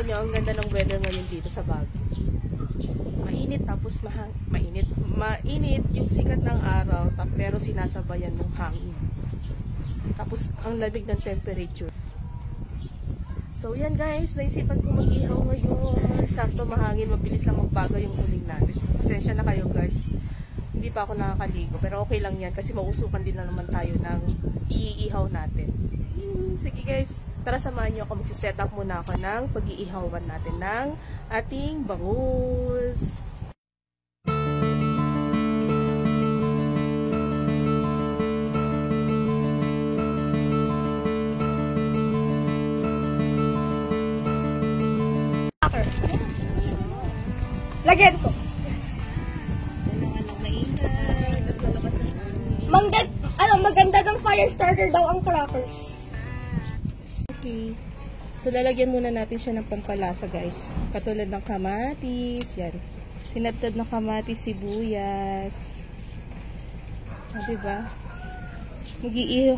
nyo, ang ganda ng weather ngayon dito sa Baguio. Mainit tapos mainit yung sikat ng araw, pero sinasabayan ng hangin. Tapos ang lamig ng temperature. So yan guys, naisipan ko mag-ihaw ngayon. Sakto mahangin, mabilis lang magbaga yung uling natin. Pasensya na kayo guys. Hindi pa ako nakakaligo, pero okay lang yan kasi mausukan din na naman tayo ng iihaw natin. Sige guys, tara samahan nyo ako. Magsiset up muna ako ng pag-iihawan natin ng ating bangus. Lagyan ko. Maganda ng fire starter daw ang crackers. Okay. So, lalagyan muna natin siya ng pampalasa, guys. Katulad ng kamatis. Yan. Tinadtad ng kamatis, sibuyas. O, diba?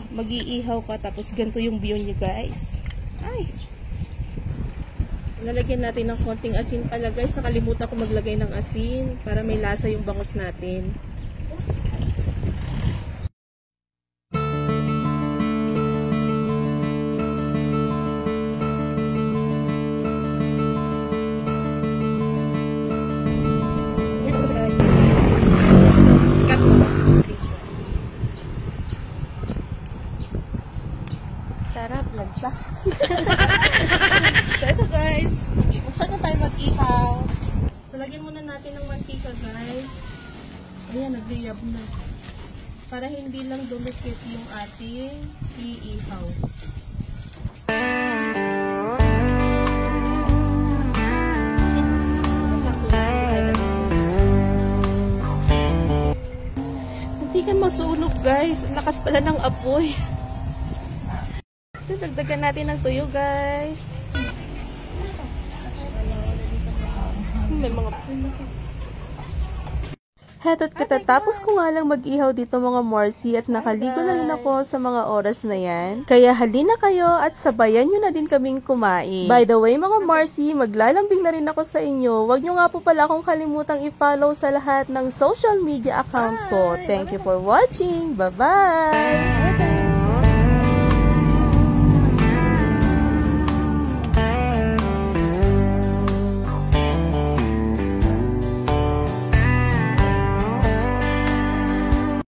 Mag-iihaw ka, tapos ganito yung view nyo, guys. Ay! So, lalagyan natin ng konting asin pala, guys. Nakalimutan ko maglagay ng asin para may lasa yung bangus natin. Sarap, lansa. So, ito guys. Saan na tayo mag-ihaw? So, lagyan muna natin ng mantika, guys. Ayan, nagliyab na. Para hindi lang dumikit yung ating iihaw. Hindi ka masunog, guys. Ang lakas pala ng apoy. So, dagdagan natin ng tuyo, guys. May mga... Heto't katatapos ko nga lang mag-ihaw dito mga Marcy at nakaligo na rin ako sa mga oras na yan. Kaya halina kayo at sabayan nyo na din kaming kumain. By the way mga Marcy, maglalambing na rin ako sa inyo. Huwag nyo nga po pala akong kalimutang i-follow sa lahat ng social media account ko. Thank you for watching. Bye-bye!